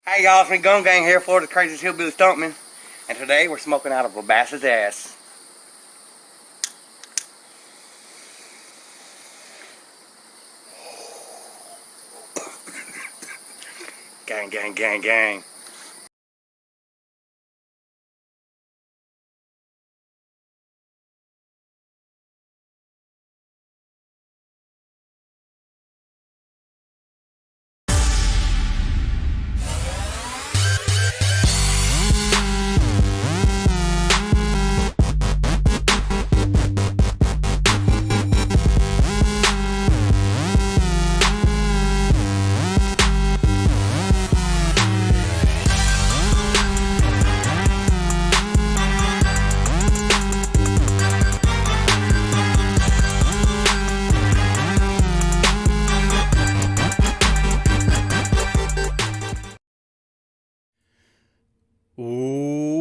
Hey y'all, it's me Gun Gang here for the craziest hillbilly stuntman, and today we're smoking out of a bass's ass. Gang, gang, gang, gang.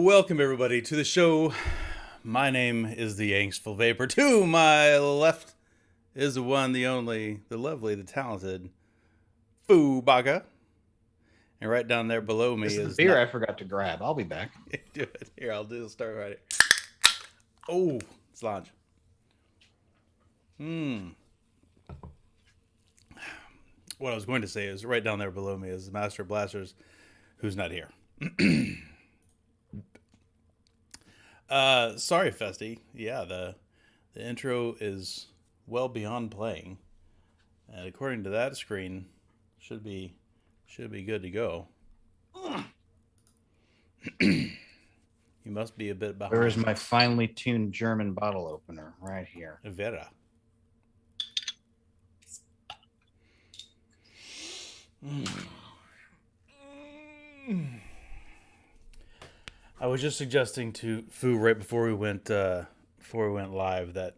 Welcome everybody to the show. My name is the Angstful Vapor. To my left is the one, the only, the lovely, the talented Fubaga. And right down there below me This is the beer I forgot to grab. I'll be back. Do it. Here, I'll do the start right here. Oh, it's launch. What I was going to say is right down there below me is the Master of Blasters, who's not here. Sorry, Festy. Yeah, the intro is well beyond playing, and according to that screen, should be good to go. You must be a bit behind. Where is my finely tuned German bottle opener? Right here. Vera. I was just suggesting to Fu right before we went live that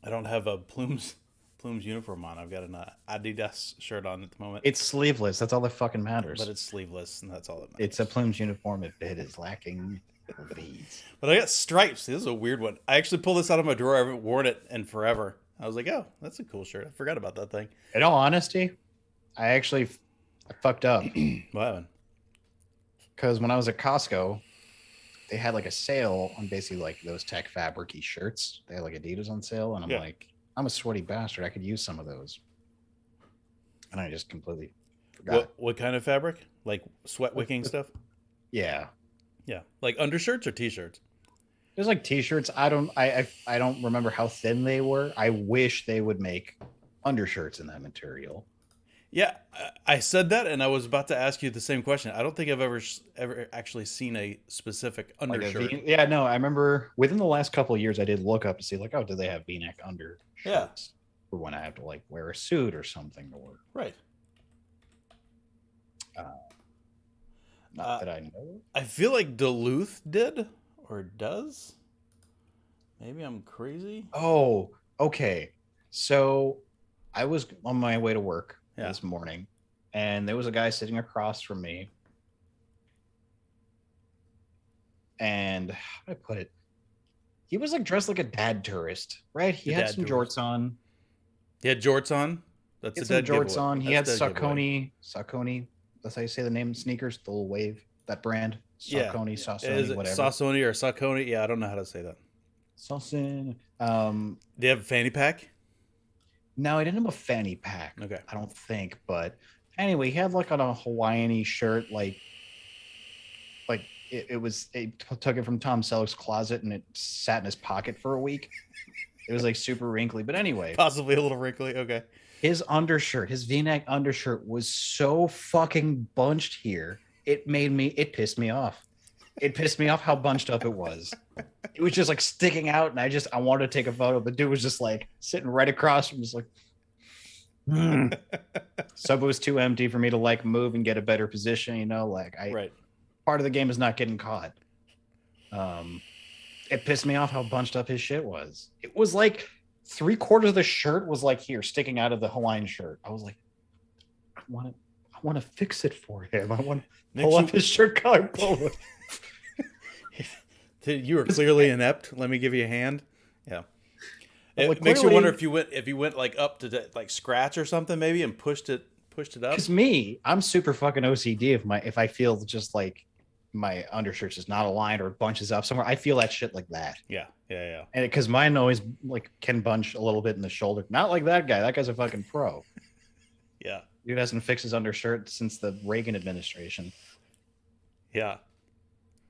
I don't have a Plumes uniform on. I've got an Adidas shirt on at the moment. It's sleeveless. That's all that fucking matters. But it's sleeveless, and that's all that matters. It's a Plumes uniform if it is lacking V's. But I got stripes. This is a weird one. I actually pulled this out of my drawer. I haven't worn it in forever. I was like, oh, that's a cool shirt. I forgot about that thing. In all honesty, I fucked up. What happened? Because when I was at Costco, they had like a sale on basically like those tech fabric-y shirts. They had like Adidas on sale, and I'm like, I'm a sweaty bastard. I could use some of those. And I just completely forgot. What kind of fabric? Like sweat wicking stuff? Yeah. Yeah. Like undershirts or t-shirts? There's like t-shirts. I don't remember how thin they were. I wish they would make undershirts in that material. Yeah, I said that, and I was about to ask you the same question. I don't think I've ever actually seen a specific undershirt. I remember within the last couple of years, I did look up to see like, oh, do they have V-neck undershirts? Yeah. For when I have to like wear a suit or something to work. Right. Not that I know. I feel like Duluth did or does. Maybe I'm crazy. Oh, okay. So I was on my way to work this morning, and there was a guy sitting across from me. And how do I put it? He was like dressed like a dad tourist, right? He had some jorts on. He had jorts on? That's a dead jorts on. He had Saucony. That's how you say the name of sneakers, the little wave, that brand. Saucony, Saucony, whatever. Saucony or Saucony? Yeah, I don't know how to say that. Saucony. Do you have a fanny pack? No, I didn't have a fanny pack. Okay. I don't think, but anyway, he had like on a Hawaiian-y shirt, like it took it from Tom Selleck's closet and it sat in his pocket for a week. It was like super wrinkly, but anyway. Possibly a little wrinkly, okay. His undershirt, his V-neck undershirt was so fucking bunched here. It pissed me off. It pissed me off how bunched up it was. It was just like sticking out, and I wanted to take a photo, but dude was just like sitting right across from, just like, Sub was too empty for me to like move and get a better position, you know. Like part of the game is not getting caught. It pissed me off how bunched up his shit was. It was like 3/4 of the shirt was like here sticking out of the Hawaiian shirt. I was like, I want to fix it for him. I want to pull up his shirt collar. You were clearly inept. Let me give you a hand. Yeah. It makes you wonder if you went like up to like scratch or something maybe and pushed it pushed it up. Because I'm super fucking OCD if I feel just like my undershirt's is not aligned or bunches up somewhere. I feel that shit like that. Yeah. And because mine always like can bunch a little bit in the shoulder. Not like that guy. That guy's a fucking pro. Yeah. Dude hasn't fixed his undershirt since the Reagan administration. Yeah.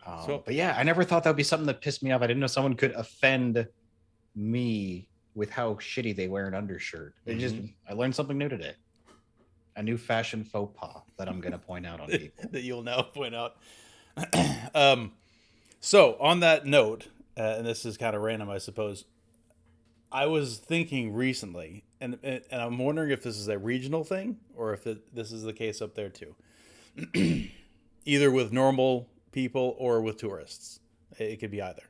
But yeah, I never thought that would be something that pissed me off. I didn't know someone could offend me with how shitty they wear an undershirt. I learned something new today. A new fashion faux pas that I'm going to point out on people. That you'll now point out. So on that note, and this is kind of random, I suppose, I was thinking recently, and I'm wondering if this is a regional thing or if this is the case up there too. Either with normal people or with tourists. It could be either.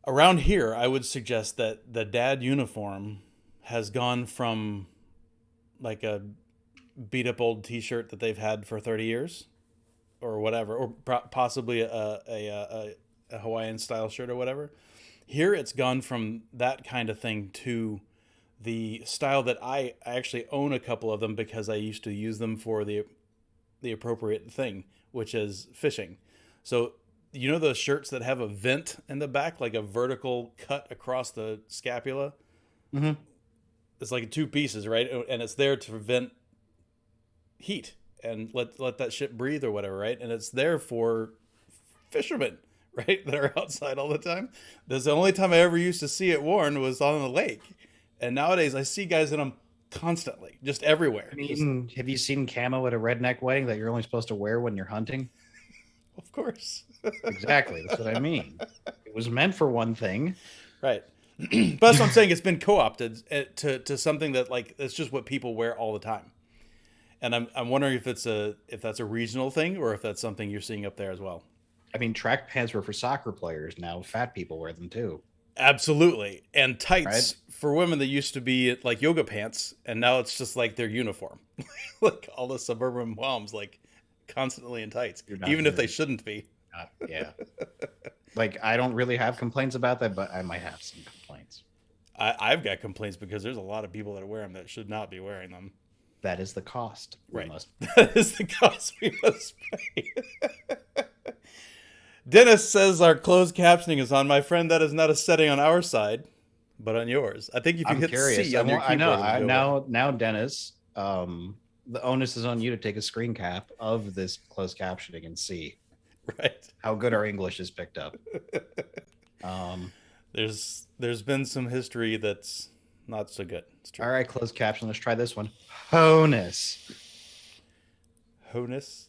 Around here, I would suggest that the dad uniform has gone from like a beat up old t-shirt that they've had for 30 years or whatever, or possibly a Hawaiian style shirt or whatever. Here it's gone from that kind of thing to the style that I actually own a couple of them because I used to use them for the appropriate thing, which is fishing. So you know those shirts that have a vent in the back, like a vertical cut across the scapula? Mm-hmm. It's like two pieces, right? And it's there to prevent heat and let that shit breathe or whatever, right? And it's there for fishermen, right, that are outside all the time. That's the only time I ever used to see it worn was on the lake. And nowadays I see guys in them constantly, just everywhere. I mean, have you seen camo at a redneck wedding that you're only supposed to wear when you're hunting? Of course. Exactly. That's what I mean. It was meant for one thing. Right. But that's what I'm saying. It's been co-opted to something that like it's just what people wear all the time. And I'm wondering if that's a regional thing or if that's something you're seeing up there as well. I mean, track pants were for soccer players. Now fat people wear them too. Absolutely. And tights right? For women that used to be like yoga pants, and now it's just like their uniform. Like all the suburban moms like constantly in tights, even if they shouldn't be. Yeah. Like I don't really have complaints about that, but I might have some complaints. I've got complaints because there's a lot of people that wear them that should not be wearing them. That is the cost. Right. That is the cost we must pay. Dennis says our closed captioning is on. My friend, that is not a setting on our side, but on yours. I think if you hit curious. C on your keyboard, I know. Now, Dennis, the onus is on you to take a screen cap of this closed captioning and see how good our English is picked up. There's been some history that's not so good. All right, closed caption. Let's try this one. Honus. Honus.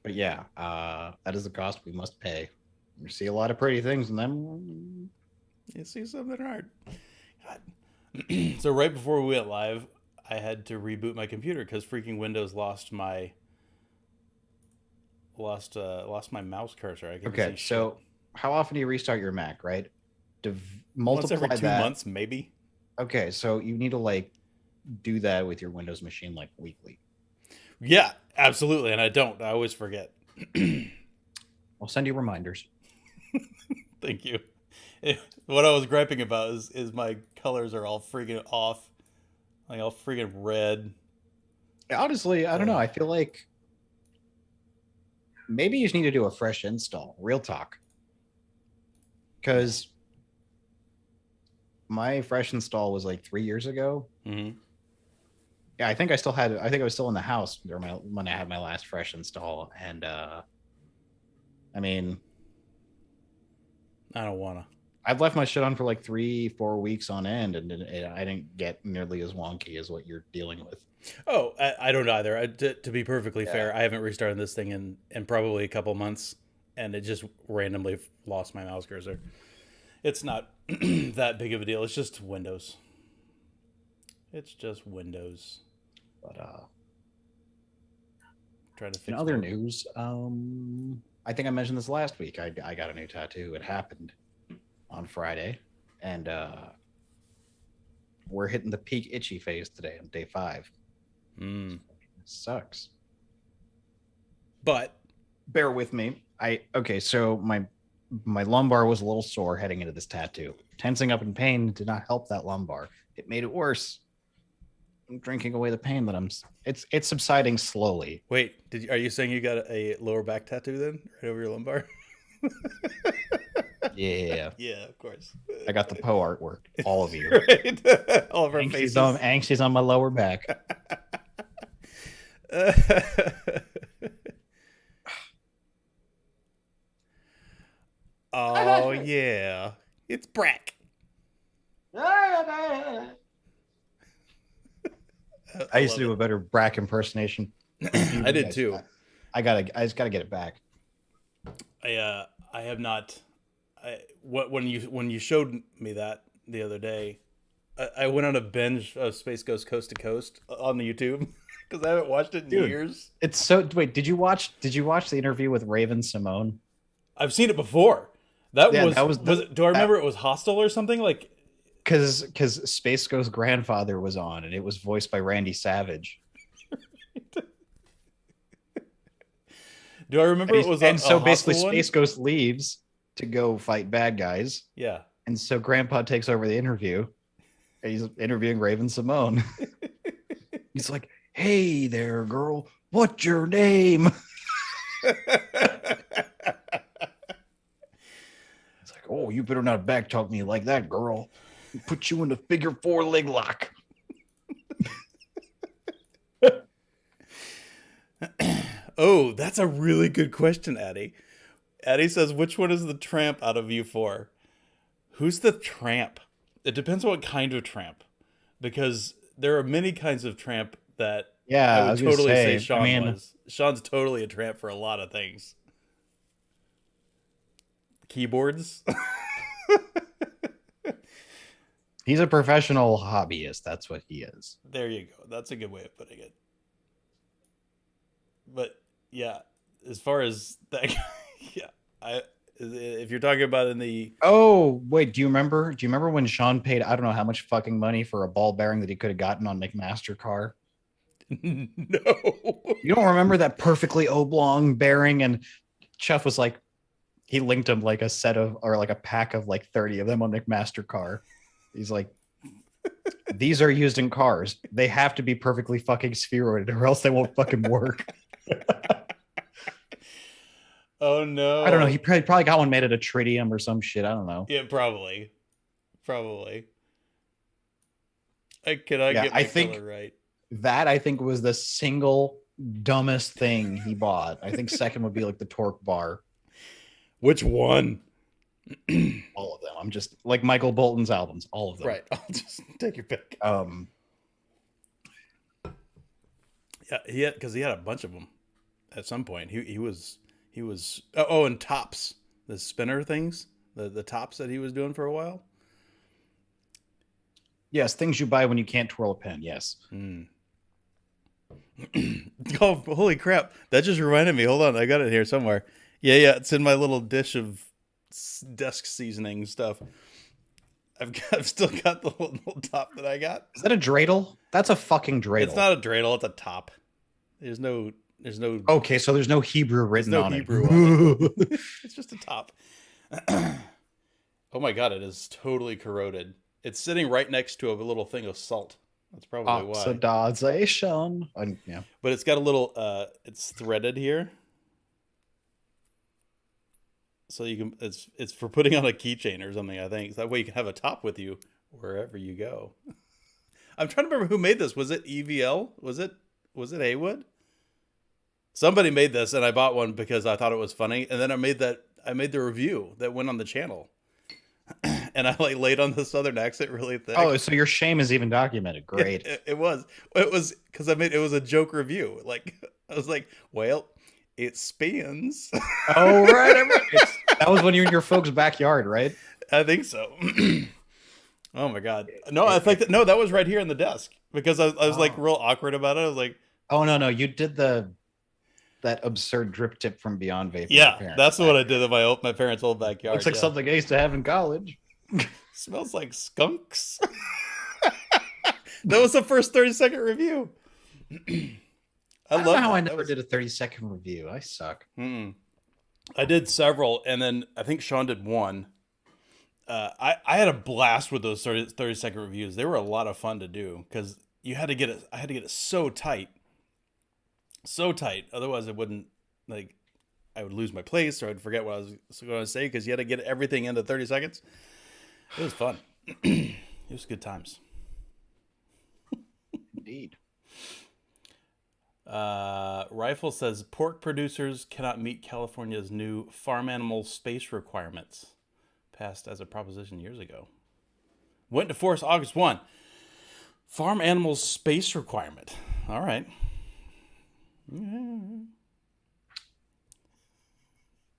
But yeah, that is the cost we must pay. You see a lot of pretty things, and then you see something hard. God. So right before we went live, I had to reboot my computer because freaking Windows lost my mouse cursor. Okay, so how often do you restart your Mac? Right, once every 2 months, maybe. Okay, so you need to like do that with your Windows machine like weekly. Yeah, absolutely, and I don't. I always forget. I'll send you reminders. Thank you. What I was griping about is my colors are all freaking off, like all freaking red. Honestly, I don't know. I feel like maybe you just need to do a fresh install. Real talk. Because my fresh install was like 3 years ago. Mm-hmm. Yeah, I think I was still in the house when I had my last fresh install. And I mean, I don't wanna. I've left my shit on for like 3-4 weeks on end, and I didn't get nearly as wonky as what you're dealing with. Oh, I don't either. To be perfectly fair, I haven't restarted this thing in probably a couple months, and it just randomly lost my mouse cursor. It's not that big of a deal. It's just Windows. But trying to fix. In other news, I think I mentioned this last week. I got a new tattoo. It happened on Friday, and we're hitting the peak itchy phase today on day 5. It sucks, but bear with me. So my my lumbar was a little sore heading into this tattoo. Tensing up in pain did not help that lumbar. It made it worse. I'm drinking away the pain that it's subsiding slowly. Wait, are you saying you got a lower back tattoo then, right over your lumbar? Yeah. Yeah, of course. I got the Poe artwork. All of you. Right? All of our faces. Angsty's on my lower back. Oh yeah, it's Brack. I used to do a better Brack impersonation. I did too. I just gotta get it back. I have not. When you showed me that the other day, I went on a binge of Space Ghost Coast to Coast on the YouTube because I haven't watched it in years. It's so. Wait, did you watch the interview with Raven Simone? I've seen it before. Do I remember it was Hostile or something like? Because Space Ghost's grandfather was on, and it was voiced by Randy Savage. Do I remember it was? And so basically, Space Ghost leaves to go fight bad guys. Yeah. And so Grandpa takes over the interview. And he's interviewing Raven Simone. He's like, "Hey there, girl. What's your name?" "Oh, you better not backtalk me like that, girl. Put you in the figure 4 leg lock." Oh, that's a really good question, Addie. Addie says, which one is the tramp out of you four? Who's the tramp? It depends on what kind of tramp. Because there are many kinds of tramp that I would totally say Sean was. Sean's totally a tramp for a lot of things. Keyboards. He's a professional hobbyist. That's what he is. There you go. That's a good way of putting it. But yeah, as far as that, yeah, if you're talking about in the wait, do you remember when Sean paid I don't know how much fucking money for a ball bearing that he could have gotten on McMaster car? No, you don't remember that perfectly oblong bearing? And Chuff was like, he linked him like a set of or like a pack of like 30 of them on McMaster car. He's like, these are used in cars. They have to be perfectly fucking spheroided or else they won't fucking work. Oh no! I don't know. He probably got one made out of tritium or some shit. I don't know. Yeah, probably. I think color right. That I think was the single dumbest thing he bought. I think second would be like the torque bar. Which one? All of them. I'm just like Michael Bolton's albums. All of them. Right. I'll just take your pick. Yeah, because he had a bunch of them at some point. He was and tops, the spinner things, the tops that he was doing for a while. Yes, things you buy when you can't twirl a pen. Yes. Oh, holy crap! That just reminded me. Hold on, I got it here somewhere. Yeah, it's in my little dish of desk seasoning stuff. I've still got the little top that I got. Is that a dreidel? That's a fucking dreidel. It's not a dreidel. It's a top. There's no. Okay, so there's no Hebrew written on it. It's just a top. Oh my god! It is totally corroded. It's sitting right next to a little thing of salt. That's probably why. Oxidization. Yeah. But it's got a little. It's threaded here. So you can it's for putting on a keychain or something, I think. So that way you can have a top with you wherever you go. I'm trying to remember who made this. Was it EVL? Was it Haywood? Somebody made this and I bought one because I thought it was funny. And then I made the review that went on the channel. And I like laid on the southern accent really thick. Oh, so your shame is even documented. Great. It was because it was a joke review. Like I was like, well, it spins. Oh, right. That was when you were in your folks' backyard, right? I think so. Oh my god. No, I think that was right here in the desk because I was like real awkward about it. I was like, oh no, you did that absurd drip tip from Beyond Vape. Yeah, that's what I did in my parents' old backyard. Looks like something I used to have in college. Smells like skunks. That was the first 30-second review. I love how I never did a 30-second review. I suck. I did several, and then I think Sean did one. I had a blast with those 30-second reviews. They were a lot of fun to do because you had to get it. I had to get it so tight, so tight. Otherwise, it wouldn't like. I would lose my place, or I'd forget what I was going to say because you had to get everything into 30 seconds. It was fun. It was good times. Indeed. Rifle says pork producers cannot meet California's new farm animal space requirements, passed as a proposition years ago. Went into force August 1. Farm animals space requirement. All right.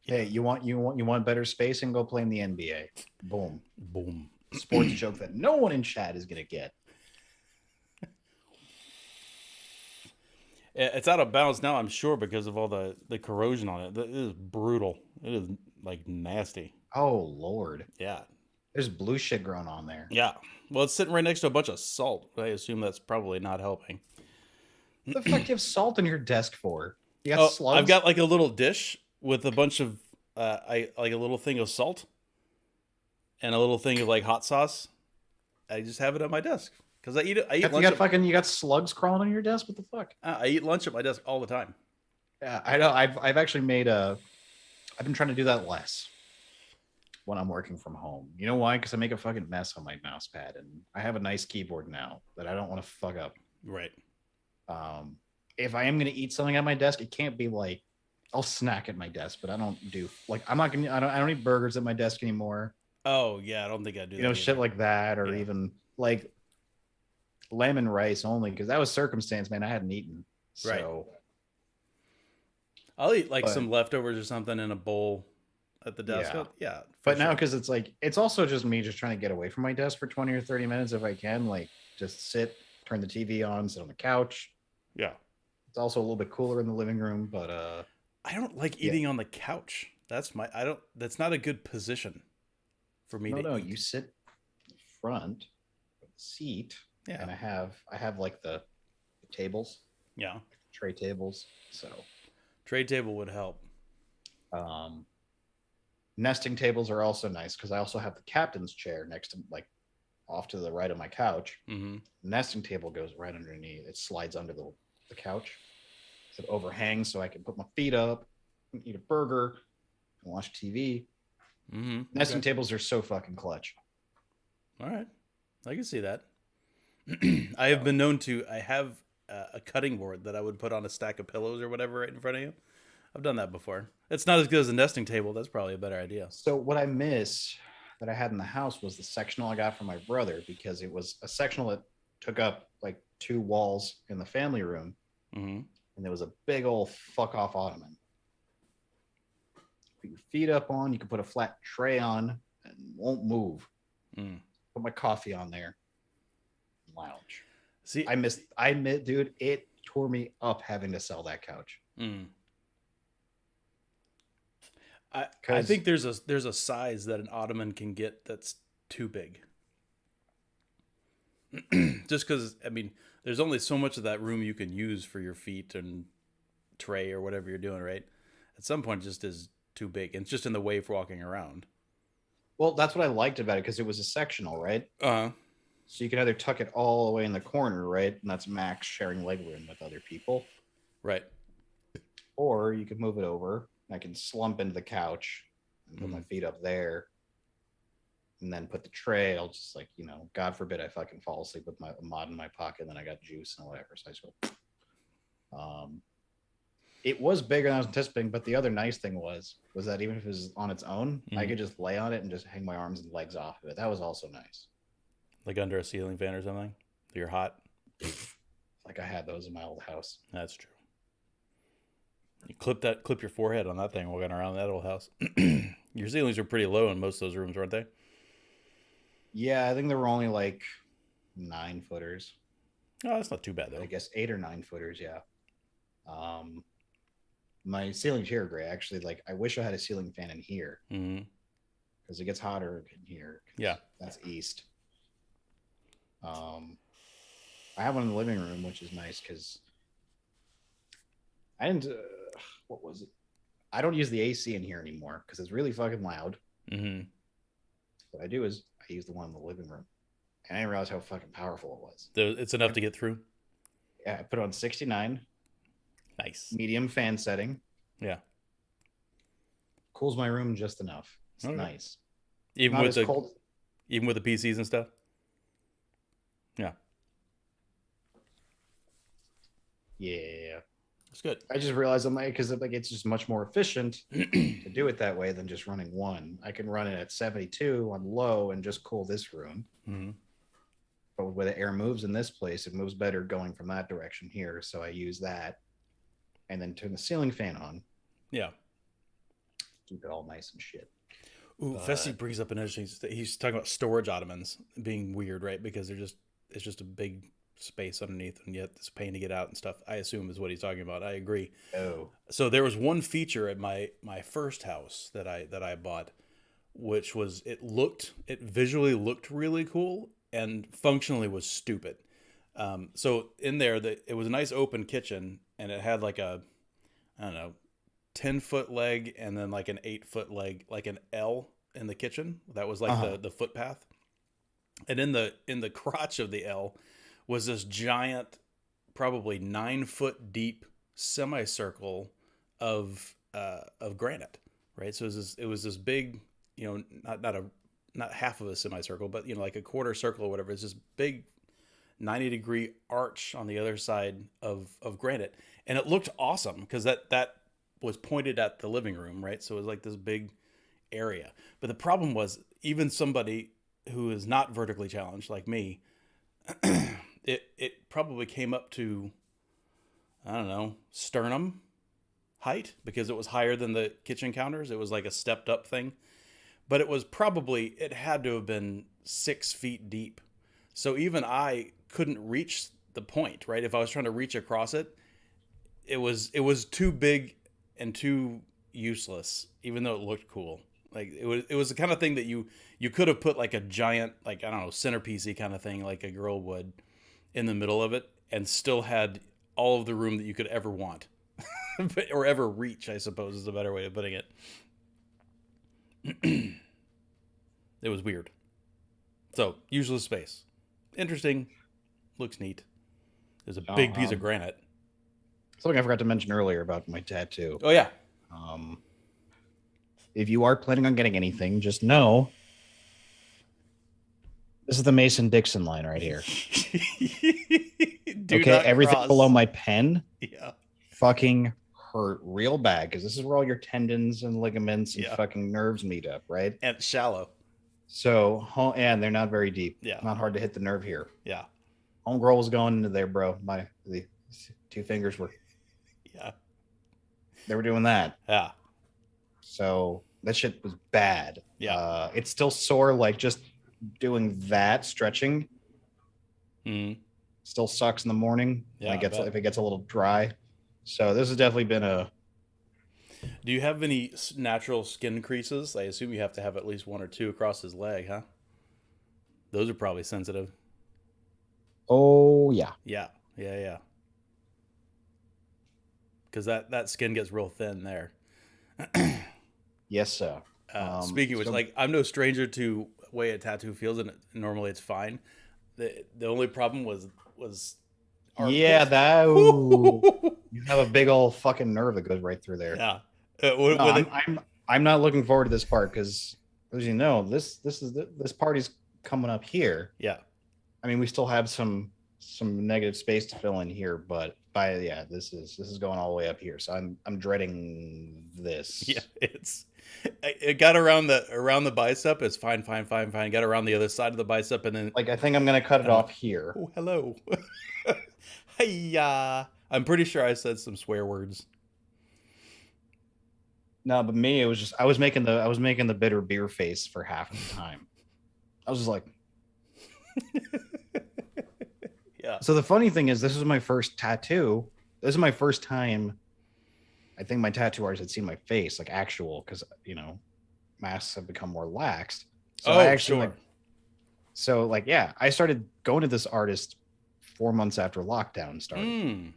Hey, you want better spacing? Go play in the NBA. Boom. Boom. Sports joke that no one in chat is gonna get. It's out of balance now, I'm sure, because of all the corrosion on it. It is brutal. It is like nasty. Oh Lord. Yeah. There's blue shit growing on there. Yeah. Well, it's sitting right next to a bunch of salt. I assume that's probably not helping. What the fuck do you have salt on your desk for? You got slugs? I've got like a little dish with a bunch of like a little thing of salt and a little thing of like hot sauce. I just have it at my desk because I eat it. You got slugs crawling on your desk. What the fuck? I eat lunch at my desk all the time. Yeah, I know. I've actually made I've been trying to do that less when I'm working from home. You know why? Because I make a fucking mess on my mouse pad, and I have a nice keyboard now that I don't want to fuck up. Right. If I am gonna eat something at my desk, it can't be like I'll snack at my desk, but I don't do like I'm not gonna. I don't eat burgers at my desk anymore. Oh yeah, I don't think I do. You know, shit like that, or even like lemon rice only because that was circumstance, man. I hadn't eaten, so right. I'll eat like some leftovers or something in a bowl at the desk. Yeah. But now because it's like it's also just me just trying to get away from my desk for 20 or 30 minutes if I can, like just sit, turn the TV on, sit on the couch. Yeah. It's also a little bit cooler in the living room, but I don't like eating on the couch. That's not a good position for me to eat. No, you sit in front of the seat. Yeah. And I have like the tables. Yeah. Tray tables. So tray table would help. Nesting tables are also nice because I also have the captain's chair next to like off to the right of my couch. Mm-hmm. Nesting table goes right underneath. It slides under the couch. So it overhangs so I can put my feet up and eat a burger and watch TV. Mm-hmm. Nesting tables are so fucking clutch. All right. I can see that. I have been known to. I have a cutting board that I would put on a stack of pillows or whatever right in front of you. I've done that before. It's not as good as a nesting table. That's probably a better idea. So what I miss that I had in the house was the sectional I got from my brother because it was a sectional that took up like 2 walls in the family room. Mm-hmm. And there was a big old fuck off ottoman. Put your feet up on. You can put a flat tray on and won't move. Mm. Put my coffee on there. Lounge. See, I admit, dude, it tore me up having to sell that couch. Mm. I think there's a size that an ottoman can get that's too big. Just because, I mean, there's only so much of that room you can use for your feet and tray or whatever you're doing, right? At some point, it just is too big. And it's just in the way for walking around. Well, that's what I liked about it because it was a sectional, right? Uh-huh. So you could either tuck it all the way in the corner, right? And that's max sharing leg room with other people. Right. Or you could move it over. I can slump into the couch and put my feet up there. And then put the tray. I'll just like, you know, God forbid I fucking fall asleep with my mod in my pocket and then I got juice and whatever. So I just go. It was bigger than I was anticipating, but the other nice thing was that even if it was on its own, I could just lay on it and just hang my arms and legs off of it. That was also nice. Like under a ceiling fan or something? You're hot? Like I had those in my old house. That's true. You clip your forehead on that thing walking around that old house. Your ceilings are pretty low in most of those rooms, aren't they? Yeah, I think there were only like 9 footers. Oh, that's not too bad though. I guess 8 or 9 footers, yeah. My ceiling's here, Gray. Actually, like I wish I had a ceiling fan in here. Mm-hmm. Because it gets hotter in here. Yeah. That's east. I have one in the living room, which is nice because I didn't. What was it? I don't use the AC in here anymore because it's really fucking loud. Mm-hmm. What I do is I use the one in the living room. And I didn't realize how fucking powerful it was. It's enough to get through. Yeah, I put it on 69. Nice. Medium fan setting. Yeah. Cools my room just enough. It's Okay. nice. Even Not with as cold. even with the PCs and stuff. Yeah. Yeah. It's good. I just realized because it's just much more efficient to do it that way than just running one. I can run it at 72 on low and just cool this room. Mm-hmm. But where the air moves in this place, it moves better going from that direction here. So I use that and then turn the ceiling fan on. Yeah. Keep it all nice and shit. Ooh, Fessy brings up an interesting. He's talking about storage ottomans being weird, right? Because it's just a big space underneath, and yet it's a pain to get out and stuff. I assume is what he's talking about. I agree. Oh, So there was one feature at my first house that I bought, which was it visually looked really cool and functionally was stupid. So in there, it was a nice open kitchen, and it had like a, I don't know, 10-foot leg and then like an 8-foot leg, like an L in the kitchen. That was like the footpath. And in the crotch of the L was this giant, probably 9-foot deep semicircle of granite, right? So it was this big, not half of a semicircle, but like a quarter circle or whatever. It's this big 90-degree arch on the other side of granite, and it looked awesome because that was pointed at the living room, right? So it was like this big area. But the problem was, even somebody who is not vertically challenged like me, it probably came up to, I don't know, sternum height because it was higher than the kitchen counters. It was like a stepped up thing, but it had to have been 6 feet deep. So even I couldn't reach the point, right? If I was trying to reach across it, it was too big and too useless, even though it looked cool. Like it was the kind of thing that you could have put like a giant, like, I don't know, centerpiece-y kind of thing, like a girl would, in the middle of it, and still had all of the room that you could ever want. Or ever reach, I suppose, is a better way of putting it. It was weird. So, useless space. Interesting. Looks neat. There's a big piece of granite. Something I forgot to mention earlier about my tattoo. Oh, yeah. If you are planning on getting anything, just know this is the Mason-Dixon line right here. Okay, everything cross. below my pen Yeah. fucking hurt real bad because this is where all your tendons and ligaments and fucking nerves meet up, right? And shallow. So, and they're not very deep. Yeah. Not hard to hit the nerve here. Yeah. Homegirl was going into there, bro. The 2 fingers were. Yeah. They were doing that. Yeah. So that shit was bad. Yeah. It's still sore, like just doing that stretching. Mm. Still sucks in the morning. Yeah, if it gets a little dry. So this has definitely been a. Do you have any natural skin creases? I assume you have to have at least 1 or 2 across his leg, huh? Those are probably sensitive. Oh yeah. Yeah. Yeah. Yeah. Because that skin gets real thin there. Yes, sir. Speaking of which, like, I'm no stranger to the way a tattoo feels, and normally it's fine. The only problem was yeah, that you have a big old fucking nerve that goes right through there. Yeah. I'm not looking forward to this part because, as you know, this party's coming up here. Yeah. I mean, we still have some negative space to fill in here, but this is going all the way up here. So I'm dreading this. Yeah, it got around the bicep. It's fine. Got around the other side of the bicep, and then like I think I'm gonna cut it off here. Oh, hello. Hey, I'm pretty sure I said some swear words. No, but me, it was just I was making the bitter beer face for half of the time. I was just like, yeah. So the funny thing is, this is my first tattoo. This is my first time. I think my tattoo artist had seen my face, like actual, because masks have become more laxed. So I actually, I started going to this artist 4 months after lockdown started.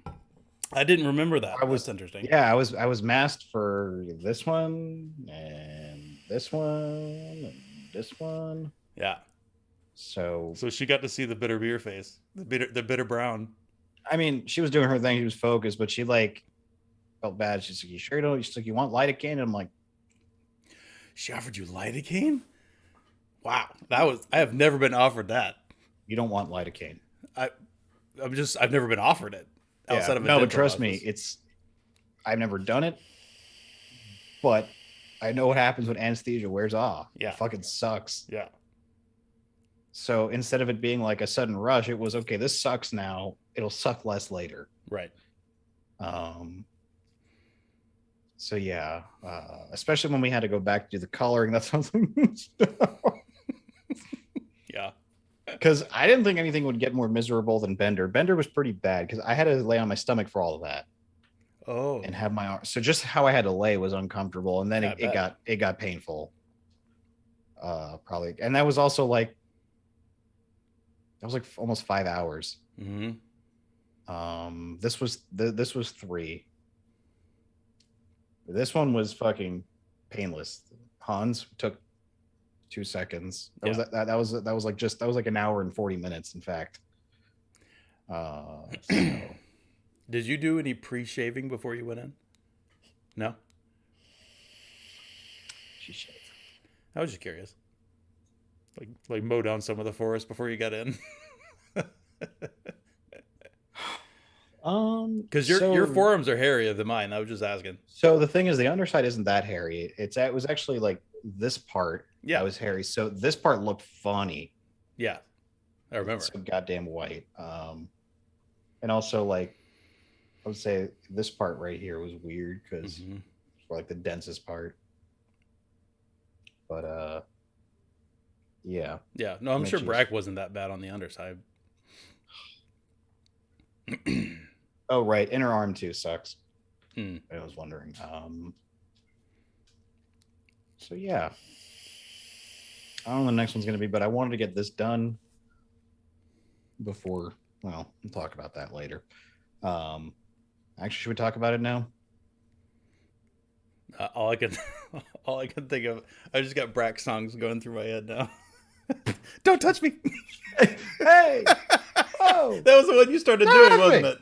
I didn't remember that. That's interesting. Yeah, I was masked for this one and this one and this one. Yeah. So she got to see the bitter beer face, the bitter brown. I mean, she was doing her thing. She was focused, but she like felt bad. She's like, "You sure you don't?" She's like, "You want lidocaine?" And I'm like, "She offered you lidocaine? Wow, I have never been offered that. You don't want lidocaine. I've never been offered it outside of a no, but dental trust me, office. I've never done it, but I know what happens when anesthesia wears off. Yeah, it fucking sucks. Yeah. So instead of it being like a sudden rush, it was okay. This sucks now. It'll suck less later. Right. So yeah, especially when we had to go back to do the coloring. That sounds like yeah. Because I didn't think anything would get more miserable than Bender. Bender was pretty bad because I had to lay on my stomach for all of that. Oh. And have my arm. So just how I had to lay was uncomfortable, and then it got painful. Probably, and that was also like almost 5 hours. Mm-hmm. This was 3. This one was fucking painless. Hans took 2 seconds. That was like an hour and 40 minutes, in fact. So. Did you do any pre-shaving before you went in? No. She shaved. I was just curious. Like mow down some of the forest before you got in. Because your forearms are hairier than mine. I was just asking. So the thing is, the underside isn't that hairy. It was actually like this part. Yeah, that was hairy. So this part looked funny. Yeah, I remember. It's so goddamn white. And also like I would say this part right here was weird because it's like the densest part. But yeah. Yeah. No, I'm sure Brack wasn't that bad on the underside. Oh right, inner arm too sucks. I was wondering. So yeah, I don't know what the next one's gonna be, but I wanted to get this done before. Well, we'll talk about that later. Actually, should we talk about it now? All I can think of, I just got Brack songs going through my head now. Don't touch me. Hey. Oh, that was the one you started doing, wasn't it?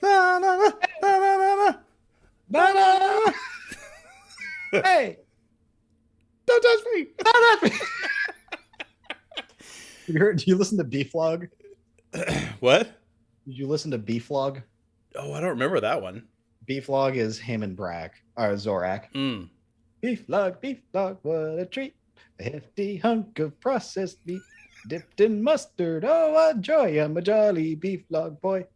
Na, na, na, na, na, na, na, na, na. Hey, don't touch me. Don't touch me. Do you listen to B-Flog? What? Did you listen to B-Flog? Oh, I don't remember that one. B-Flog is him and Brack, or Zorak. B-Flog, what a treat. A hefty hunk of processed meat dipped in mustard. Oh, what joy. I'm a jolly B-Flog boy.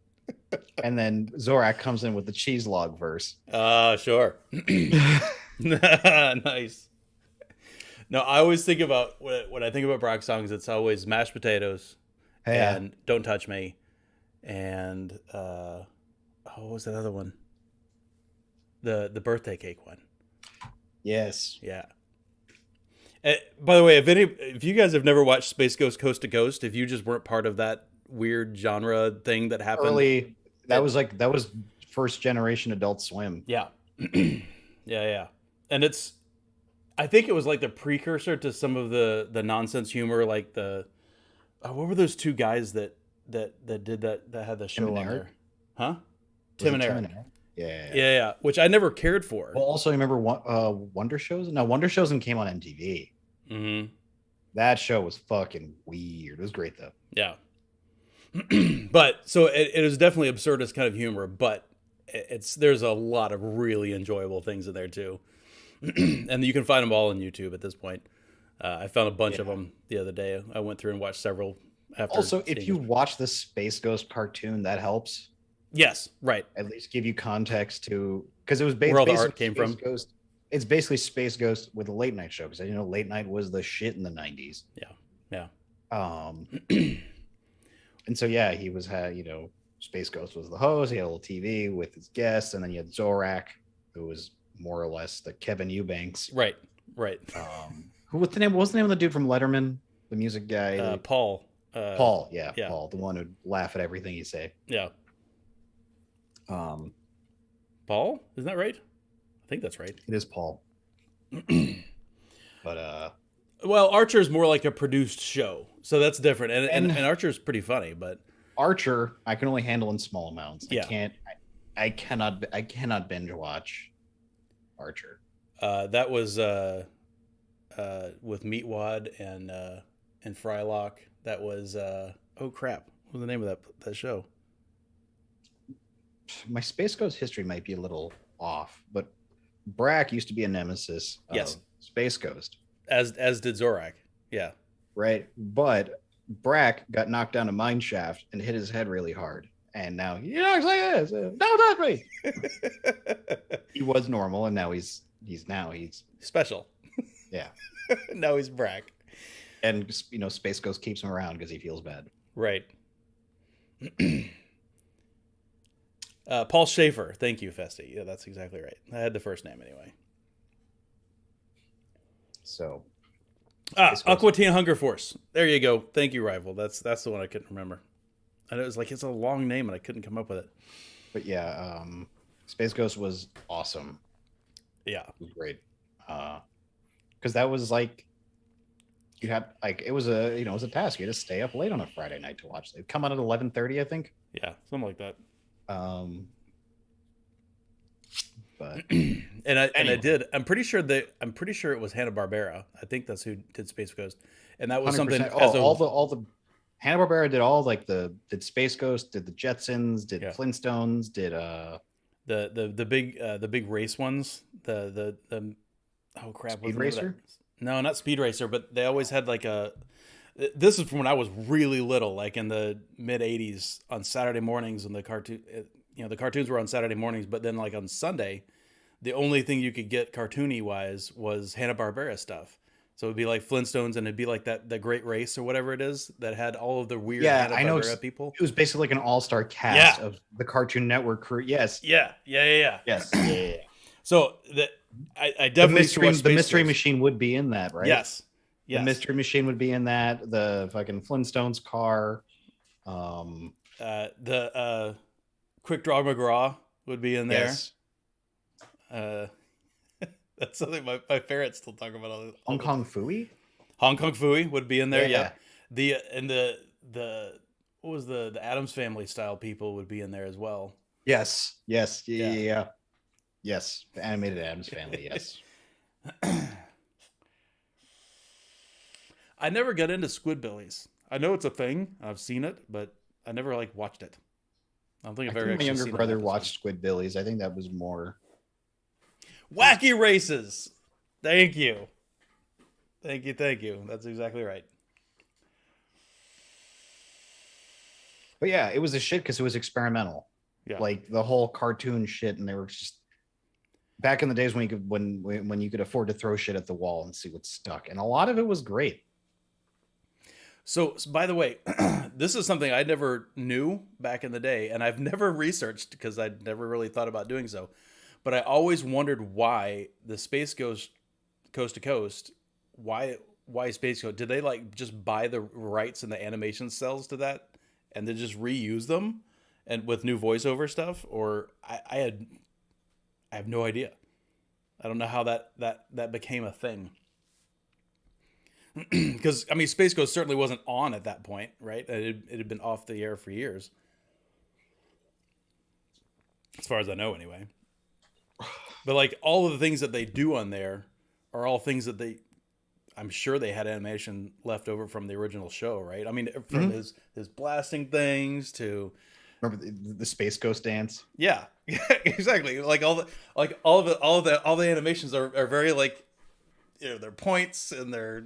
And then Zorak comes in with the cheese log verse. Sure. Nice. No, I always think about, when I think about Brack songs, it's always mashed potatoes and Don't Touch Me. And what was that other one? The birthday cake one. Yes. Yeah. By the way, if you guys have never watched Space Ghost Coast to Coast, if you just weren't part of that weird genre thing that happened, that was first generation Adult Swim. Yeah. yeah. And I think it was like the precursor to some of the nonsense humor, like what were those two guys that did that had the show on there? Huh? Tim and Eric. Yeah. Which I never cared for. Well, also remember Wonder Shows? No, Wonder Shows came on MTV. Mm-hmm. That show was fucking weird. It was great though. Yeah. But so it is definitely absurdist kind of humor, but there's a lot of really enjoyable things in there too. And you can find them all on YouTube at this point. I found a bunch of them the other day. I went through and watched several. Also, if you watch the Space Ghost cartoon, that helps. Yes, right. At least give you context to, because it was based where all the art came from. Ghost. It's basically Space Ghost with a late night show, because late night was the shit in the 90s. Yeah. And so he had Space Ghost was the host. He had a little TV with his guests, and then you had Zorak, who was more or less the Kevin Eubanks. Right. What's the name of the dude from Letterman, the music guy? Paul. Paul, Paul, the one who'd laugh at everything you say. Yeah. Um, Paul, isn't that right? I think that's right. it is Paul. But Well, Archer's more like a produced show, so that's different. And And- Archer's pretty funny, but Archer, I can only handle in small amounts. Yeah. I cannot binge watch Archer. that was with Meatwad and Frylock. That was oh crap, what was the name of that show? My Space Ghost history might be a little off, but Brack used to be a nemesis of Yes. Space Ghost, As did Zorak. Yeah. right? But Brack got knocked down a mine shaft and hit his head really hard. And now he looks like this. Don't touch me. He was normal, and now he's Special. yeah. Now he's Brack. And Space Ghost keeps him around because he feels bad. Right. Paul Schaefer. Thank you, Festy. Yeah, that's exactly right. I had the first name anyway. So Aqua Teen Hunger Force. There you go. Thank you, Rival. That's the one I couldn't remember. And it was like, it's a long name and I couldn't come up with it. But yeah, Space Ghost was awesome. Yeah. It was great. Because that was like, you had like, it was a task. You had to stay up late on a Friday night to watch. They'd come out at 11:30, I think. Yeah, something like that. But and I Anyway. did. I'm pretty sure it was Hanna-Barbera. I think that's who did Space Ghost. And that was something 100%. as a, all the Hanna-Barbera did all like did Space Ghost, did the Jetsons, did Yeah. Flintstones, did the big race ones. The oh crap, Speed what's the name of Racer? that? No, not Speed Racer, but they always had like a. This is from when I was really little, like in the mid '80s, on Saturday mornings, and the cartoon. The cartoons were on Saturday mornings, but then like on Sunday, the only thing you could get cartoony wise was Hanna-Barbera stuff. So it'd be like Flintstones, and it'd be like the Great Race or whatever it is that had all of the weird I know Hanna-Barbera people. it was basically like an all-star cast Yeah. of the Cartoon Network crew. Yes. Yeah. Yes. Yeah. So I definitely The mystery machine would be in that, right? Yes. The mystery machine would be in that. The fucking Flintstones car. The Quick Draw McGraw would be in there. Yes. That's something my parents still talk about. All Hong the Kong Phooey. Hong Kong Phooey would be in there. Yeah. Yeah. The what was the Addams Family style people would be in there as well. Yes. Yeah. Yeah. Yes. The animated Addams Family. Yes. I never got into Squidbillies. I know it's a thing. I've seen it, but I never like watched it. I don't think I've ever my actually younger seen brother an episode. watched Squidbillies. I think that was more. Wacky Races. Thank you. Thank you. That's exactly right. But yeah, it was a shit because it was experimental. Yeah. Like the whole cartoon shit, and they were just back in the days when you could afford to throw shit at the wall and see what stuck, and a lot of it was great. So, by the way, this is something I never knew back in the day, and I've never researched because I'd never really thought about doing so. But I always wondered why the Space Ghost Coast to Coast, why Space Ghost? Did they like just buy the rights and the animation cells to that, and then just reuse them, and with new voiceover stuff? Or I have no idea. I don't know how that became a thing. Because I mean, Space Ghost certainly wasn't on at that point, right? It had been off the air for years, as far as I know, anyway. But like all of the things that they do on there are all things that I'm sure they had animation left over from the original show, right? I mean, from his blasting things to Remember the Space Ghost dance? yeah, exactly. Like all the animations are very like, their points and it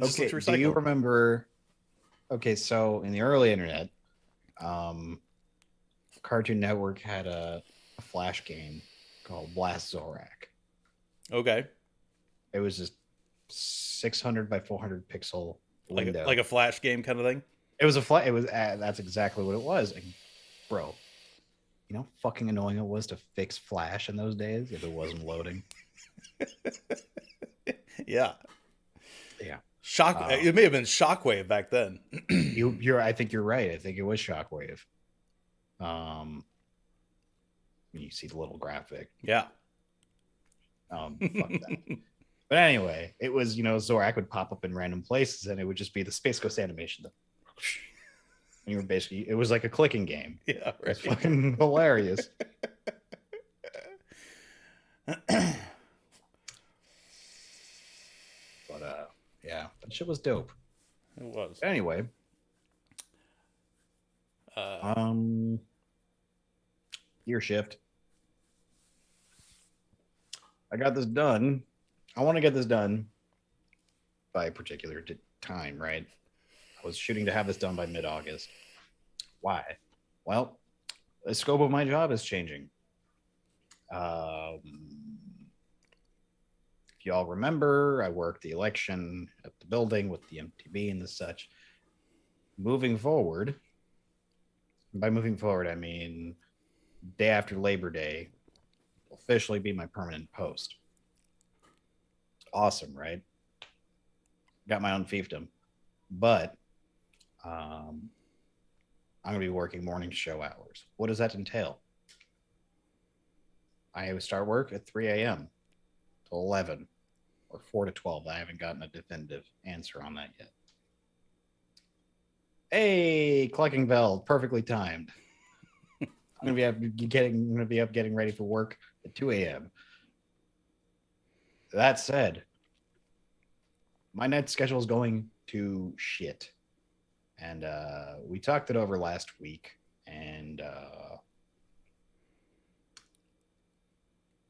just looks recycled. Do you remember? Okay, so in the early internet, Cartoon Network had a Flash game called Blast Zorak. Okay, It was just 600 by 400 pixel window. like a Flash game kind of thing. It was that's exactly what it was. Like, bro, you know how fucking annoying it was to fix Flash in those days if it wasn't loading. Yeah. Yeah. It may have been Shockwave back then. I think you're right. I think it was Shockwave. You see the little graphic. Yeah. Fuck that. But anyway, it was, Zorak would pop up in random places and it would just be the Space Ghost animation. And you were basically, it was like a clicking game. Yeah, right. It's fucking hilarious. But yeah, that shit was dope. It was. Anyway, gear shift. I got this done. I want to get this done by a particular time, right? I was shooting to have this done by mid-August. Why? Well, the scope of my job is changing. If y'all remember, I worked the election at the building with the MTB and the such. Moving forward, by moving forward, I mean day after Labor Day will officially be my permanent post. Awesome, right? Got my own fiefdom. But I'm going to be working morning show hours. What does that entail? I would start work at 3 a.m. to 11 or 4 to 12. I haven't gotten a definitive answer on that yet. Hey, clucking bell, perfectly timed. I'm gonna be up getting ready for work at 2 a.m. That said, my night schedule is going to shit. And we talked it over last week, and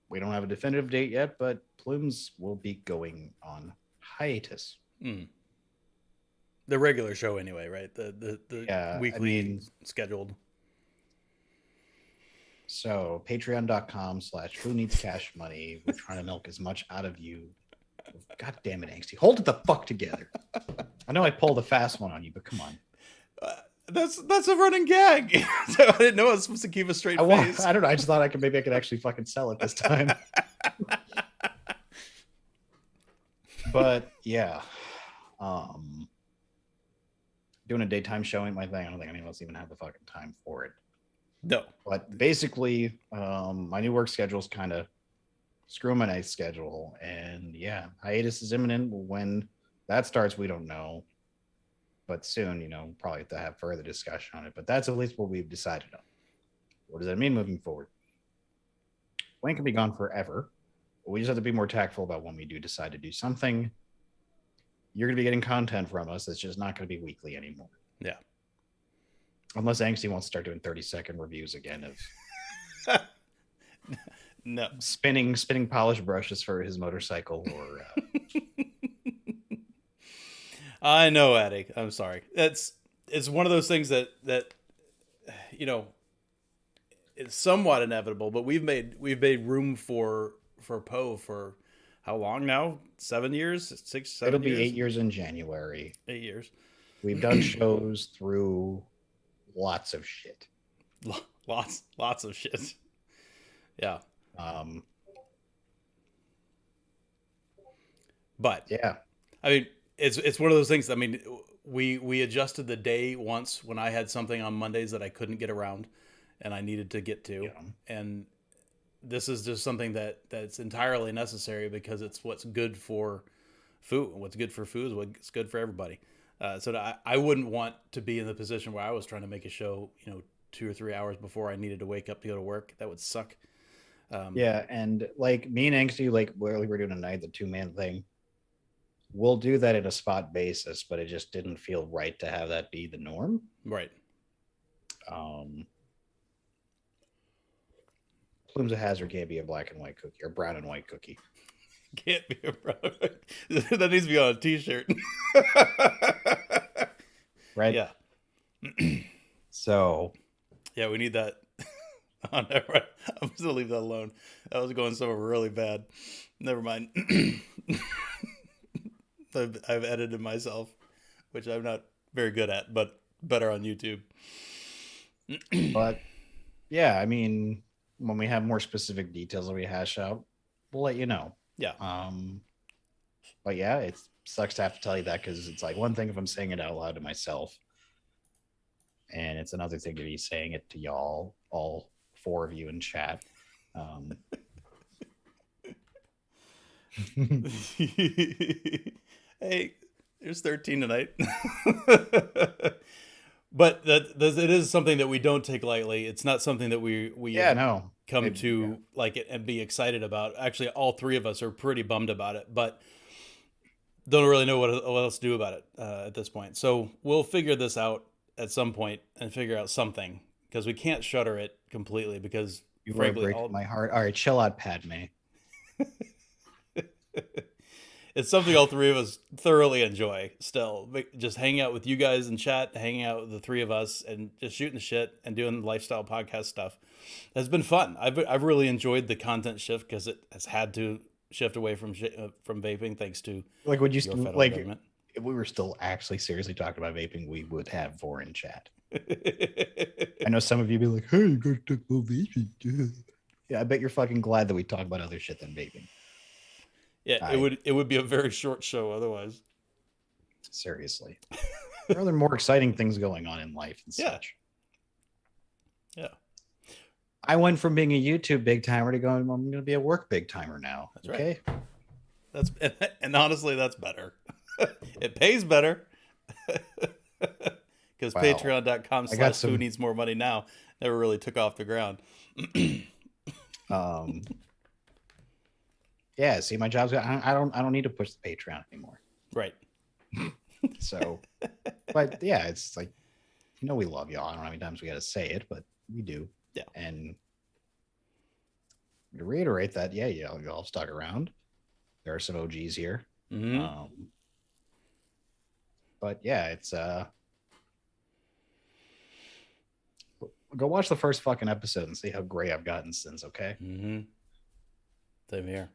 we don't have a definitive date yet, but Plumes will be going on hiatus. The regular show anyway, right? The weekly scheduled. So patreon.com/who needs cash money. We're trying to milk as much out of you. God damn it, Angsty. Hold it the fuck together. I know I pulled a fast one on you, but come on. That's a running gag. So I didn't know I was supposed to keep a straight face. I don't know. I just thought I could actually fucking sell it this time. But yeah. Doing a daytime showing my thing. I don't think any of us even have the fucking time for it. No. But basically, my new work schedule is kind of screwing my night schedule. And yeah, hiatus is imminent. When that starts, we don't know. But soon, probably have to have further discussion on it. But that's at least what we've decided on. What does that mean moving forward? Wayne can be gone forever. But we just have to be more tactful about when we do decide to do something. You're going to be getting content from us. It's just not going to be weekly anymore. Yeah. Unless Angsty wants to start doing 30-second reviews again of no spinning polish brushes for his motorcycle or I know, Addy. I'm sorry. It's one of those things that it's somewhat inevitable, but we've made room for Poe for how long now? 7 years? 6, 7 It'll years? be 8 years in January. 8 years. We've done shows through lots of shit. Lots of shit. Yeah. But yeah, I mean, it's one of those things. I mean, we adjusted the day once when I had something on Mondays that I couldn't get around, and I needed to get to, and this is just something that's entirely necessary because it's what's good for food. What's good for food is what's good for everybody. So I wouldn't want to be in the position where I was trying to make a show, 2 or 3 hours before I needed to wake up to go to work. That would suck. Yeah, and like me and Angsty, like we're doing tonight, the 2-man thing. We'll do that at a spot basis, but it just didn't feel right to have that be the norm. Right. Plumes of Hazard can't be a black and white cookie or brown and white cookie. Can't be a brown. That needs to be on a t-shirt. Right? Yeah. So. Yeah, we need that. Oh, never mind. I'm just gonna leave that alone. That was going somewhere really bad. Never mind. I've edited myself, which I'm not very good at, but better on YouTube. But yeah, I mean, when we have more specific details that we hash out, we'll let you know. Yeah. But yeah, it sucks to have to tell you that because it's like one thing if I'm saying it out loud to myself. and it's another thing to be saying it to y'all, all 4 of you in chat. Hey, there's 13 tonight. But it is something that we don't take lightly. It's not something that we come to like it and be excited about. Actually, all 3 of us are pretty bummed about it, but don't really know what else to do about it at this point. So we'll figure this out at some point and figure out something, because we can't shutter it completely, because You frankly, break my heart. All right, chill out, Padme. it's something all 3 of us thoroughly enjoy still. Just hanging out with you guys in chat, hanging out with the 3 of us, and just shooting the shit and doing lifestyle podcast stuff has been fun. I've really enjoyed the content shift, because it has had to shift away from vaping, thanks to like would you your federal like government. If we were still actually seriously talking about vaping, we would have 4 in chat. I know some of you be like, hey, you gotta talk about vaping. Yeah, I bet you're fucking glad that we talk about other shit than vaping. Yeah, it would be a very short show otherwise. Seriously. There are other more exciting things going on in life and such. Yeah. I went from being a YouTube big timer to going, I'm going to be a work big timer now. That's okay. Right. And honestly, that's better. It pays better. Because patreon.com/who needs more money now never really took off the ground. Yeah, see, my job's I don't need to push the Patreon anymore. Right. So, but yeah, it's like, we love y'all. I don't know how many times we got to say it, but we do. Yeah. And to reiterate that, yeah, y'all stuck around. There are some OGs here. Mm-hmm. But yeah, it's go watch the first fucking episode and see how gray I've gotten since. Okay. Mm-hmm. Same here.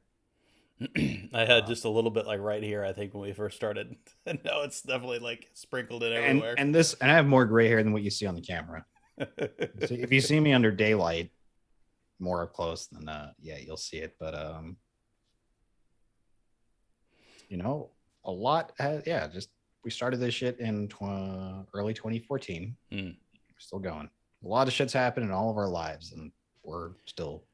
I had just a little bit like right here, I think, when we first started. And now it's definitely like sprinkled in everywhere. And I have more gray hair than what you see on the camera. So if you see me under daylight more up close, then yeah, you'll see it. But a lot just we started this shit in early 2014. We're still going. A lot of shit's happened in all of our lives, and we're still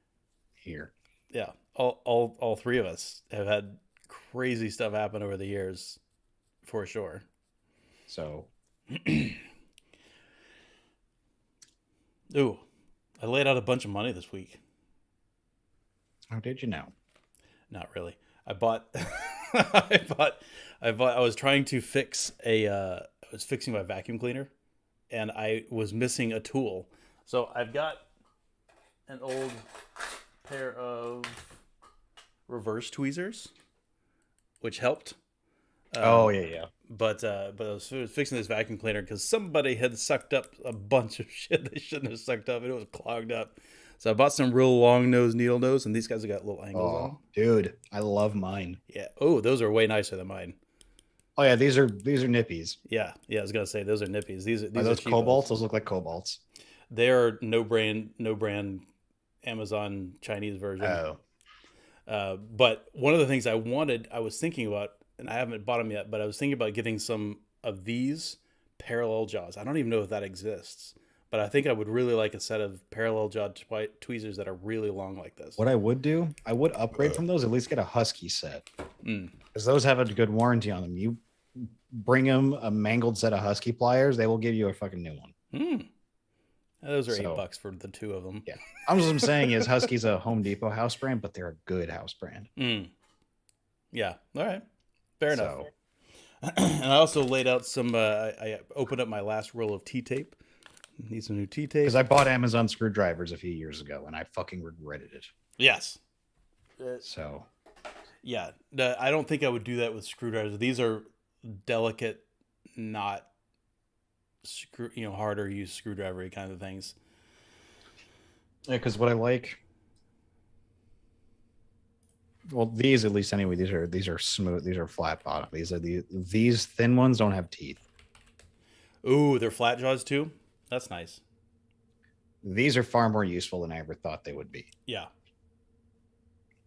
here. Yeah. All 3 of us have had crazy stuff happen over the years, for sure. So, ooh, I laid out a bunch of money this week. How did you know? Not really. I bought. I was trying to fix I was fixing my vacuum cleaner, and I was missing a tool. So I've got an old pair of reverse tweezers, which helped. Yeah. But I was fixing this vacuum cleaner because somebody had sucked up a bunch of shit they shouldn't have sucked up, and it was clogged up. So I bought some real long nose needle nose, and these guys have got little angles on them. Dude, I love mine. Yeah. Oh, those are way nicer than mine. Oh yeah, these are nippies. Yeah. I was gonna say those are nippies. These are those cobalts. Those look like cobalts. They are no brand Amazon Chinese version. Oh. But one of the things I was thinking about, and I haven't bought them yet, but I was thinking about getting some of these parallel jaws. I don't even know if that exists, but I think I would really like a set of parallel jaw tweezers that are really long like this. What I would do, I would upgrade from those, at least get a Husky set. Because those have a good warranty on them. You bring them a mangled set of Husky pliers, they will give you a fucking new one. Those are $8 for the 2 of them. Yeah. What I'm saying is Husky's a Home Depot house brand, but they're a good house brand. Yeah. All right. Fair enough. And I also laid out some, I opened up my last roll of T-tape. Need some new T-tape. Because I bought Amazon screwdrivers a few years ago, and I fucking regretted it. Yes. So. Yeah. I don't think I would do that with screwdrivers. These are delicate, not harder use screwdriver kind of things. Yeah, because what I like, well, these at least anyway, these are smooth, these are flat bottom. These thin ones don't have teeth. Ooh, they're flat jaws too. That's nice. These are far more useful than I ever thought they would be. Yeah.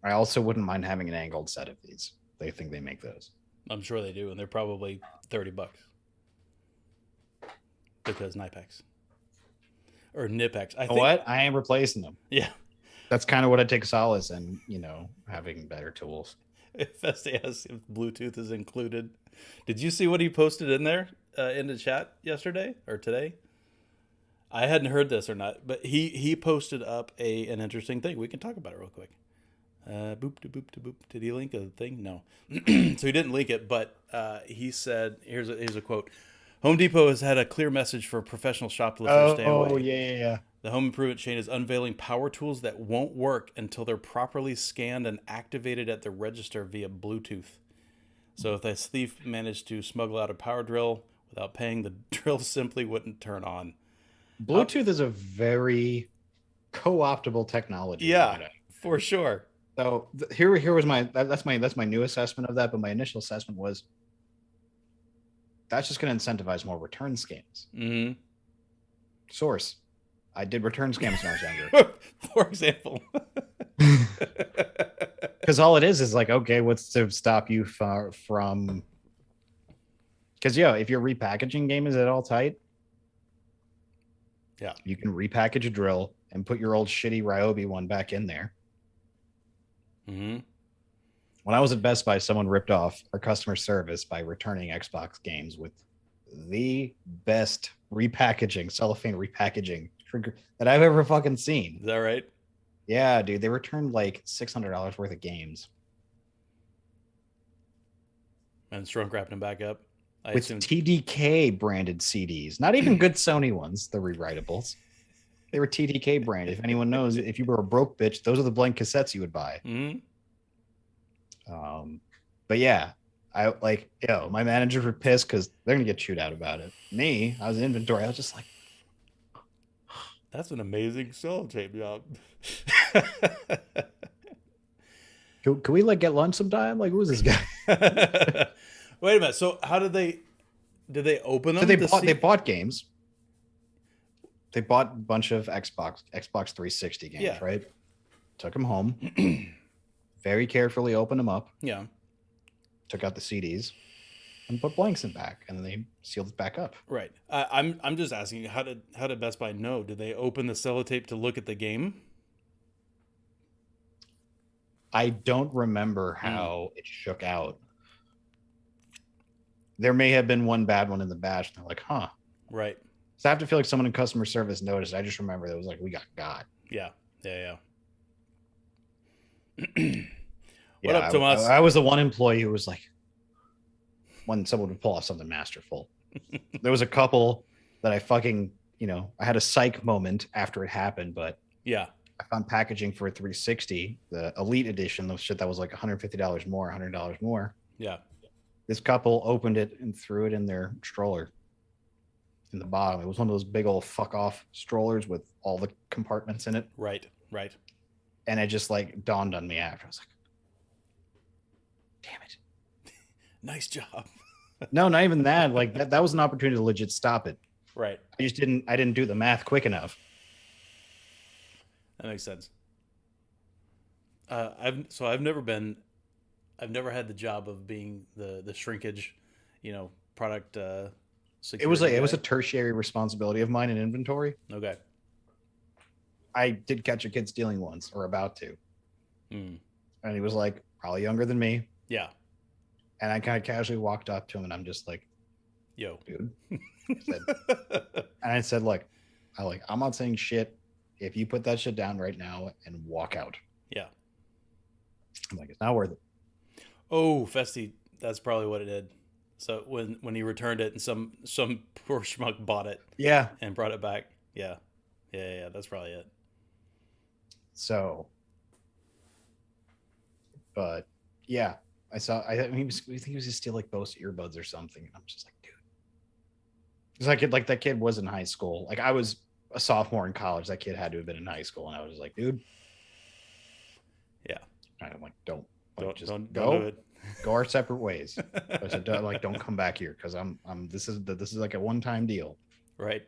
I also wouldn't mind having an angled set of these. They think they make those. I'm sure they do, and they're probably $30 because Nipex. or Nipex. I You know think what? I am replacing them. yeah. That's kind of what I take solace in, having better tools. Festi asks if Bluetooth is included. Did you see what he posted in there in the chat yesterday or today? I hadn't heard this or not, but he posted up an interesting thing. We can talk about it real quick. Boop to boop to boop. Did he link a thing? No. So he didn't link it, but he said, here's a quote. Home Depot has had a clear message for professional shoplifters. Stay away. Oh, yeah. The home improvement chain is unveiling power tools that won't work until they're properly scanned and activated at the register via Bluetooth. So if a thief managed to smuggle out a power drill without paying, the drill simply wouldn't turn on. Bluetooth is a very co-optable technology. Yeah, for sure. So here was that's my new assessment of that, but my initial assessment was that's just going to incentivize more return scams. Mm-hmm. Source: I did return scams when I was younger. For example. Because all it is like, okay, what's to stop you from? Because if your repackaging game is at all tight, yeah, you can repackage a drill and put your old shitty Ryobi one back in there. Mm-hmm. When I was at Best Buy, someone ripped off our customer service by returning Xbox games with the best cellophane repackaging that I've ever fucking seen. Is that right? Yeah, dude. They returned like $600 worth of games. And shrunk wrapped them back up. With TDK branded CDs. Not even good Sony ones, the rewritables. They were TDK branded. If anyone knows, if you were a broke bitch, those are the blank cassettes you would buy. Mm-hmm. But yeah, my managers were pissed because they're gonna get chewed out about it. Me, I was in inventory. I was just like, that's an amazing sellotape job. can we get lunch sometime? Like, who's this guy? Wait a minute. So how did they open them? So they bought games. They bought a bunch of Xbox 360 games, right? Took them home. Very carefully opened them up. Yeah. Took out the CDs and put blanks in back, and then they sealed it back up. Right. I'm just asking, how did Best Buy know? Did they open the sellotape to look at the game? I don't remember how it shook out. There may have been one bad one in the batch. And they're like, huh. Right. So I have to feel like someone in customer service noticed. I just remember that it was like, we got. Yeah. What up, Tomas? I was the one employee who was like, when someone would pull off something masterful. There was a couple that I fucking, I had a psych moment after it happened, but yeah, I found packaging for a 360, the Elite Edition, the shit that was like $150 more, $100 more. Yeah. This couple opened it and threw it in their stroller in the bottom. It was one of those big old fuck off strollers with all the compartments in it. Right. And it just dawned on me after. I was like, damn it. Nice job. No, not even that. That was an opportunity to legit stop it. Right. I didn't do the math quick enough. That makes sense. I've never had the job of being the shrinkage, product security. It was a tertiary responsibility of mine in inventory. Okay. I did catch a kid stealing once, or about to. And he was probably younger than me. Yeah. And I kind of casually walked up to him, and I'm just like, yo, dude. I said, look, I'm not saying shit. If you put that shit down right now and walk out. Yeah. I'm like, it's not worth it. Oh, Festi, that's probably what it did. So when he returned it and some poor schmuck bought it. Yeah. And brought it back. Yeah. That's probably it. So, but yeah, I think he was just steal Bose earbuds or something. And I'm just like, dude. Because that kid was in high school. I was a sophomore in college. That kid had to have been in high school. And I was just like, dude. Yeah. I'm like, don't go. Do it. Go our separate ways. I said, don't come back here because this is like a one-time deal. Right.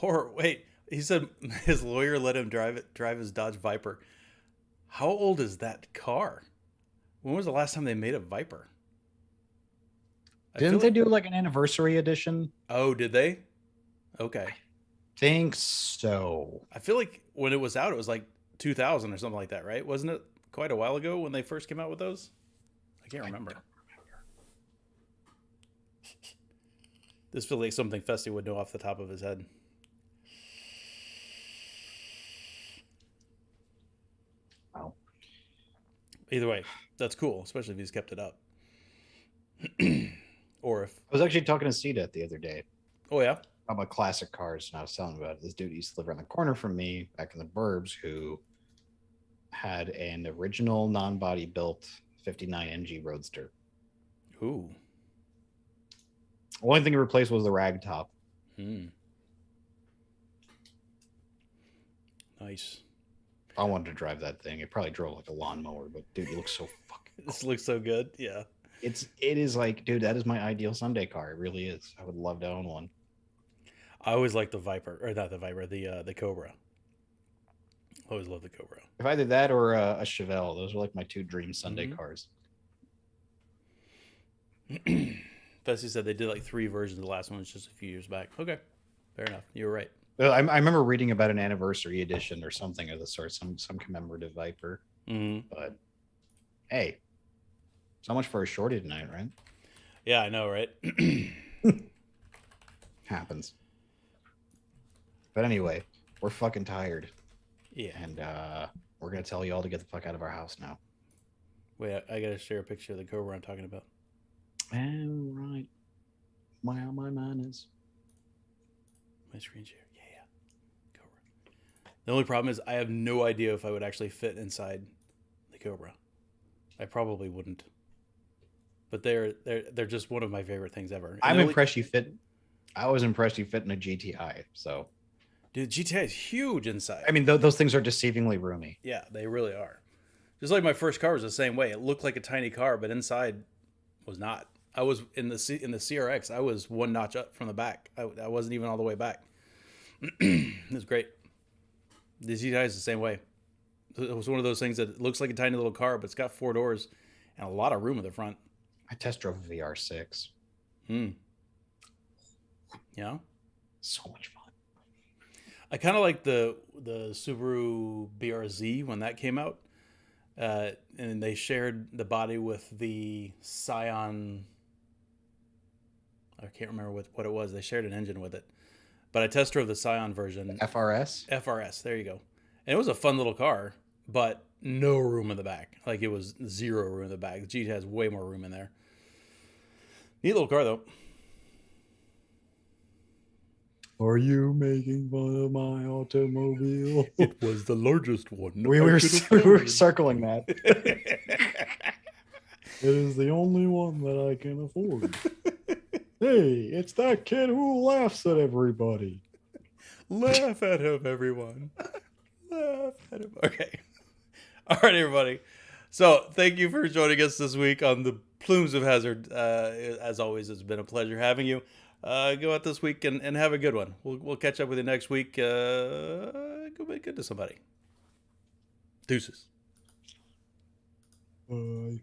Or wait, he said his lawyer let him drive his Dodge Viper. How old is that car? When was the last time they made a Viper? Didn't they do an anniversary edition? Oh, did they? Okay. think so. I feel like when it was out, it was like 2000 or something like that, right? Wasn't it quite a while ago when they first came out with those? I can't remember. This feels like something Festy would know off the top of his head. Wow. Either way, that's cool, especially if he's kept it up. Or if... I was actually talking to Sita the other day Oh, yeah? about classic cars, and I was telling him about it. This dude used to live around the corner from me back in the burbs who had an original non-body built 59 NG Roadster. Ooh. The only thing he replaced was the rag top. Nice. I wanted to drive that thing. It probably drove like a lawnmower, but dude, it looks so fucking cool. This looks so good. Yeah. It is like, dude, that is my ideal Sunday car. It really is. I would love to own one. I always like the Viper, or not the Viper, the Cobra. I always love the Cobra. If either that or a Chevelle, those are like my two dream Sunday cars. Bessie said they did like 3 versions. The last one was just a few years back. Okay, fair enough. You were right. I remember reading about an anniversary edition or something of the sort, some commemorative Viper. But hey, so much for a shorty tonight, right? Yeah, I know, right? Happens. But anyway, we're fucking tired. Yeah. And we're going to tell you all to get the fuck out of our house now. Wait, I got to share a picture of the Cobra I'm talking about. All right. Wow, my mind is. My screen share. Yeah. Cobra. The only problem is I have no idea if I would actually fit inside the Cobra. I probably wouldn't. But they're just one of my favorite things ever. I'm impressed you fit. I was impressed you fit in a GTI. So, dude, GTI is huge inside. I mean, those things are deceivingly roomy. Yeah, they really are. Just like my first car was the same way. It looked like a tiny car, but inside was not. I was in the CRX. I was one notch up from the back. I wasn't even all the way back. It was great. The GTI is the same way. It was one of those things that looks like a tiny little car, but it's got 4 doors and a lot of room at the front. I test drove a VR6. Yeah. So much fun. I kind of like the Subaru BRZ when that came out. And they shared the body with the Scion. I can't remember what it was. They shared an engine with it. But I test drove the Scion version. FRS? FRS, there you go. And it was a fun little car, but no room in the back. Like, it was 0 room in the back. The Jeep has way more room in there. Neat little car, though. Are you making fun of my automobile? It was the largest one. We were circling that. It is the only one that I can afford. Hey, it's that kid who laughs at everybody. Laugh at him, everyone. Laugh at him. Okay. All right, everybody. So thank you for joining us this week on the Plumes of Hazard. As always, it's been a pleasure having you. Go out this week and have a good one. We'll catch up with you next week. Go be good to somebody. Deuces. Bye.